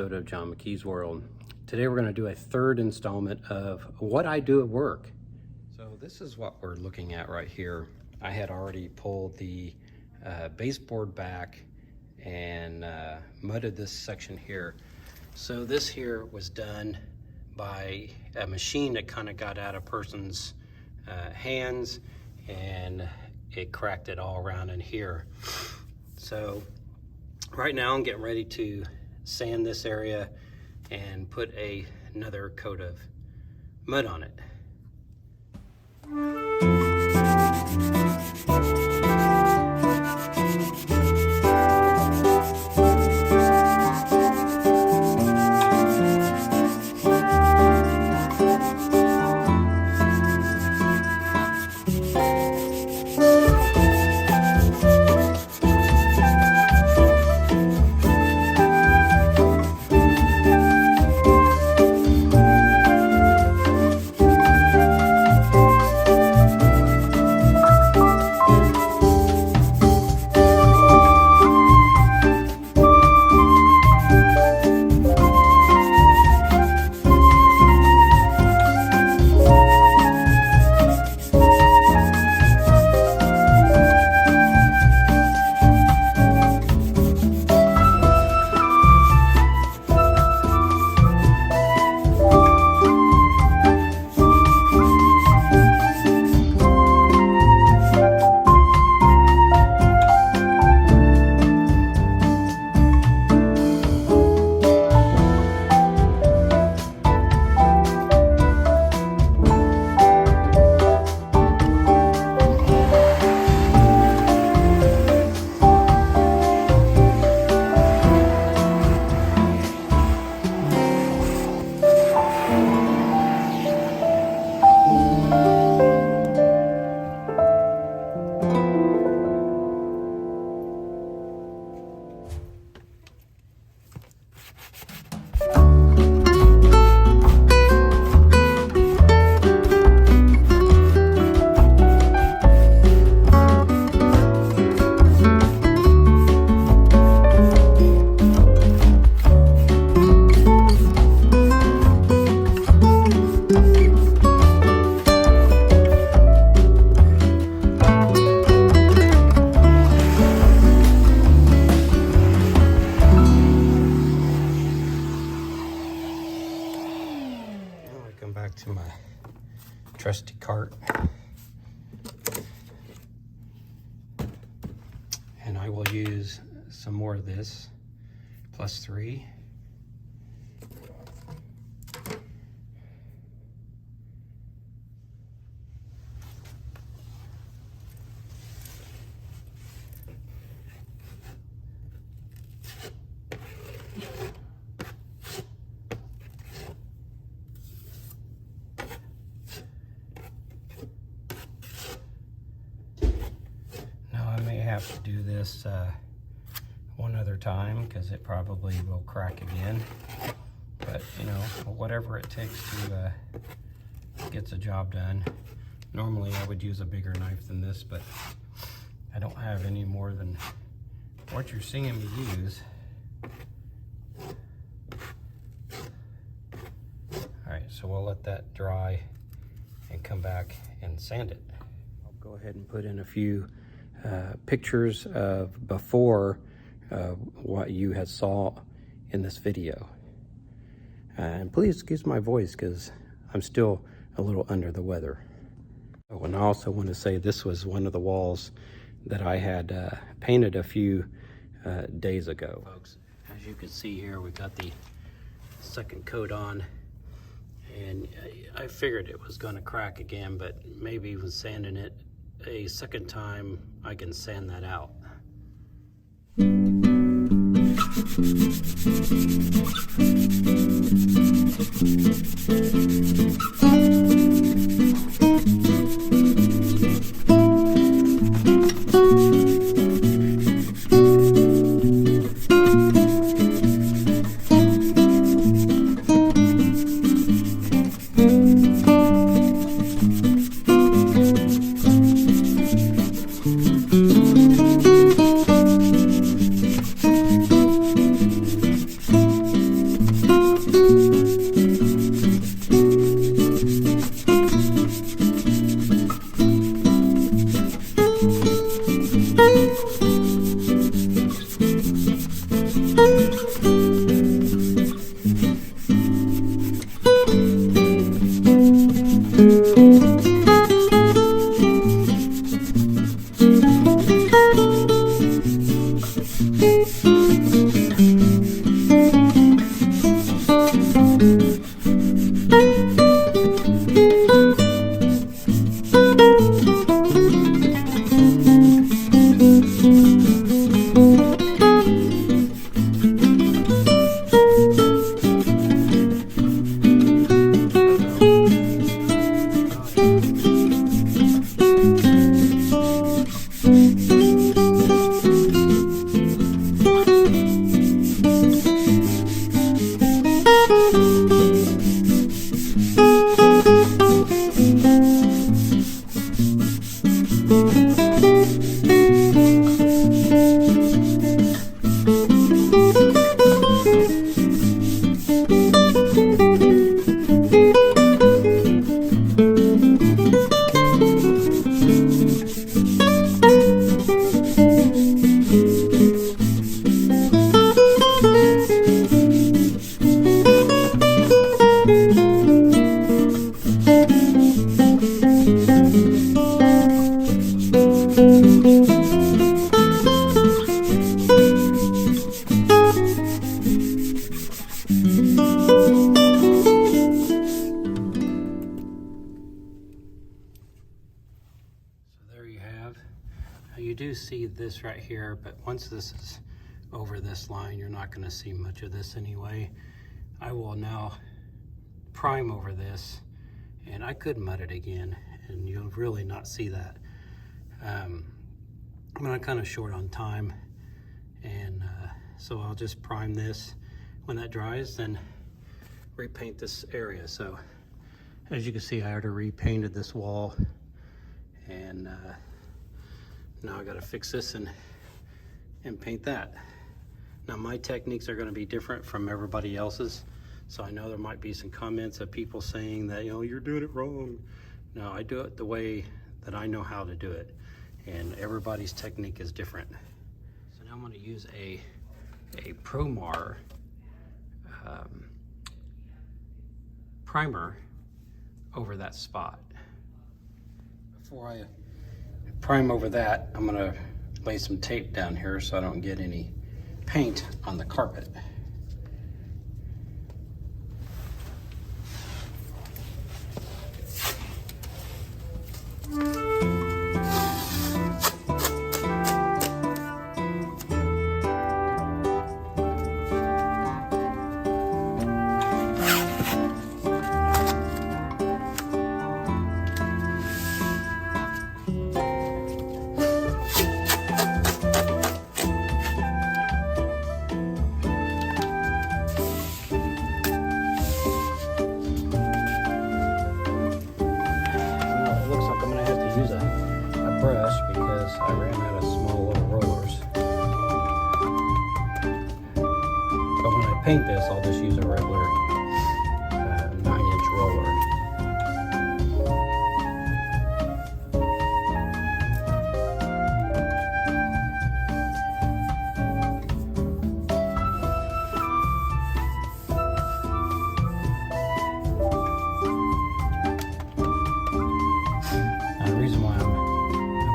episode of John McKee's World. Today we're going to do a third installment of what I do at work. So this is what we're looking at right here. I had already pulled the baseboard back and mudded this section here. So this here was done by a machine that kind of got out of a person's hands, and it cracked it all around in here. So right now I'm getting ready to sand this area and put another coat of mud on it. Back to my trusty cart, and I will use some more of this +3. Have to do this one other time because it probably will crack again, but you know, whatever it takes to get the job done. Normally I would use a bigger knife than this, but I don't have any more than what you're seeing me use. Alright, so we'll let that dry and come back and sand it. I'll go ahead and put in a few pictures of before what you had saw in this video. And please excuse my voice because I'm still a little under the weather. Oh, and I also want to say this was one of the walls that I had painted a few days ago. Folks, as you can see here, we got the second coat on, and I figured it was going to crack again, but maybe with sanding it a second time I can sand that out. you do see this right here, but once this is over this line, you're not going to see much of this anyway. I will now prime over this, and I could mud it again, and you'll really not see that. I'm kind of short on time, and so I'll just prime this. When that dries, then repaint this area. So as you can see, I already repainted this wall, and now I got to fix this and paint that. Now my techniques are going to be different from everybody else's, so I know there might be some comments of people saying that, you know, you're doing it wrong. No, I do it the way that I know how to do it, and everybody's technique is different. So now I'm going to use a Promar primer over that spot. Before I prime over that, I'm going to lay some tape down here so I don't get any paint on the carpet. I ran out of small little rollers. But when I paint this, I'll just use a regular 9-inch roller. Now the reason why I'm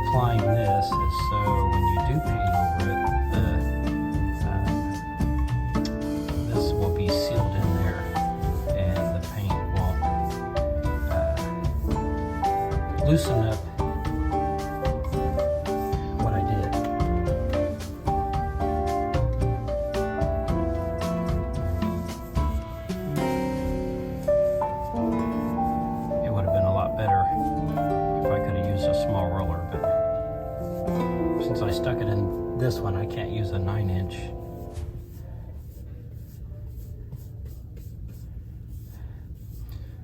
applying this is so when you do paint over it, this will be sealed in there, and the paint won't loosen up what I did. It would have been a lot better if I could have used a small roller, but since I stuck it in this one, I can't use a 9-inch.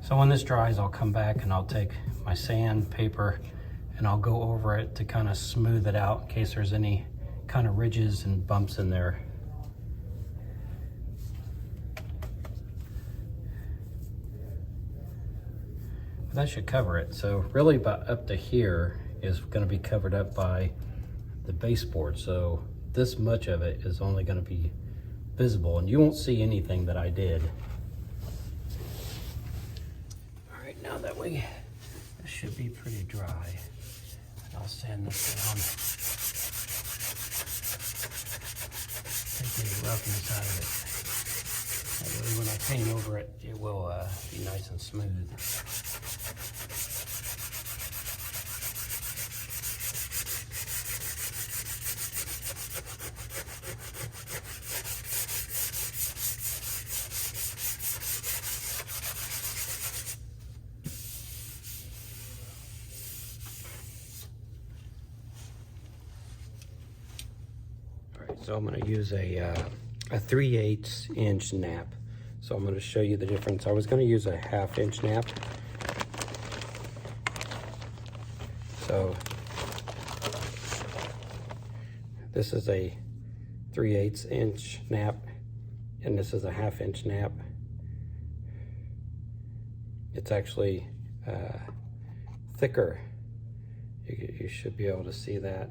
So when this dries, I'll come back and I'll take my sandpaper and I'll go over it to kind of smooth it out in case there's any kind of ridges and bumps in there. But that should cover it. So really about up to here is going to be covered up by the baseboard, so this much of it is only going to be visible, and you won't see anything that I did. All right, now that this should be pretty dry, I'll sand this down, take any roughness out of it. That way when I paint over it, it will be nice and smooth. So I'm going to use a 3/8 inch nap. So I'm going to show you the difference. I was going to use a 1/2 inch nap. So this is a 3/8 inch nap, and this is a 1/2 inch nap. It's actually thicker. You should be able to see that.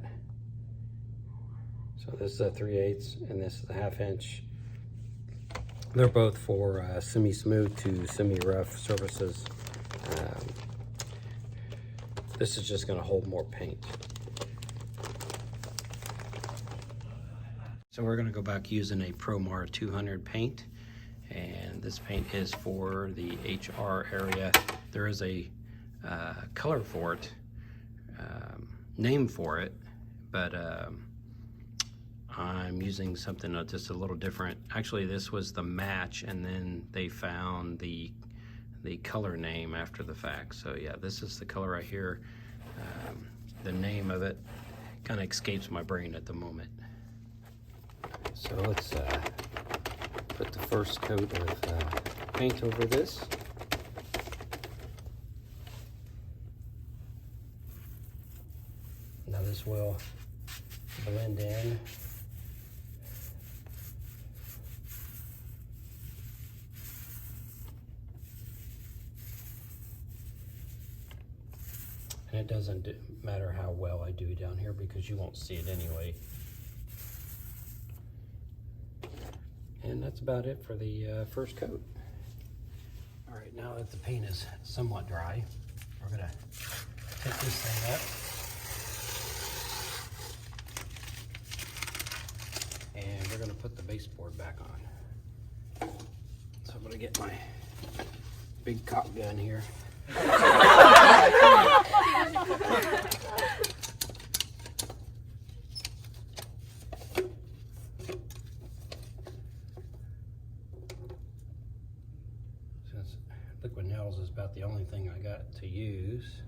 So this is a 3/8 and this is a 1/2 inch. They're both for semi-smooth to semi-rough surfaces. This is just going to hold more paint. So we're going to go back using a Promar 200 paint, and this paint is for the HR area. There is a color for it, name for it, but I'm using something just a little different. Actually, this was the match, and then they found the color name after the fact. So yeah, this is the color right here. The name of it kind of escapes my brain at the moment. So let's put the first coat of paint over this. Now this will blend in. And it doesn't matter how well I do down here because you won't see it anyway. And that's about it for the first coat. All right, now that the paint is somewhat dry, we're gonna take this thing up and we're gonna put the baseboard back on. So I'm gonna get my big caulk gun here. Since liquid nails is about the only thing I got to use.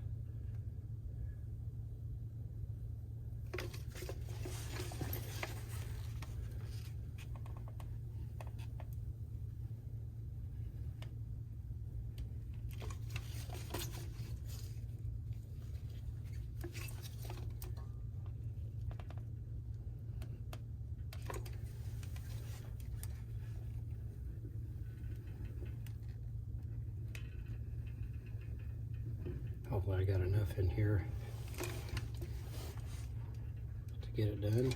Hopefully I got enough in here to get it done.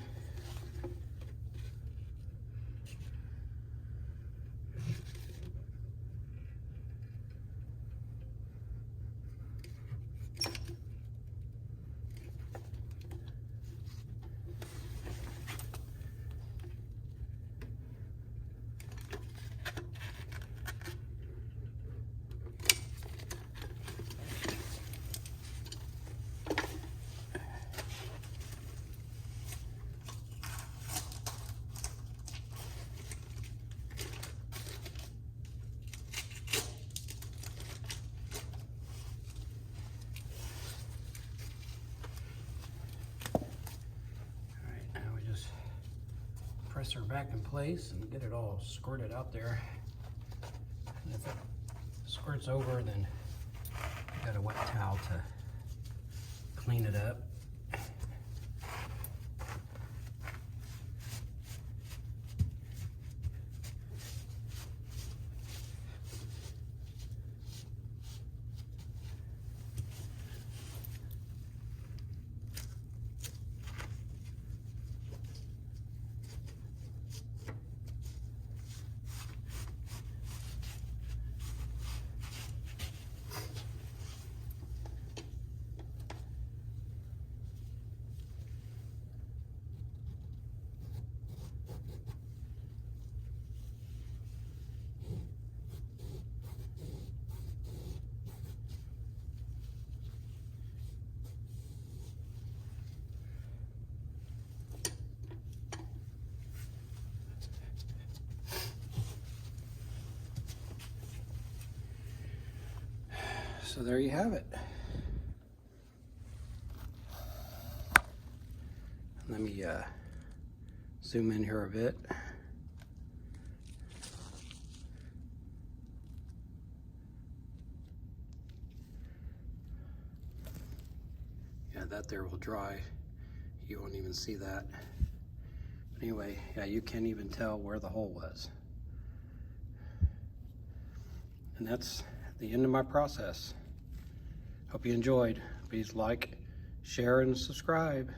Press her back in place and get it all squirted out there. And if it squirts over, then you got a wet towel to clean it up. So there you have it. Let me zoom in here a bit. Yeah, that there will dry. You won't even see that. But anyway, yeah, you can't even tell where the hole was. And that's the end of my process. Hope you enjoyed. Please like, share, and subscribe.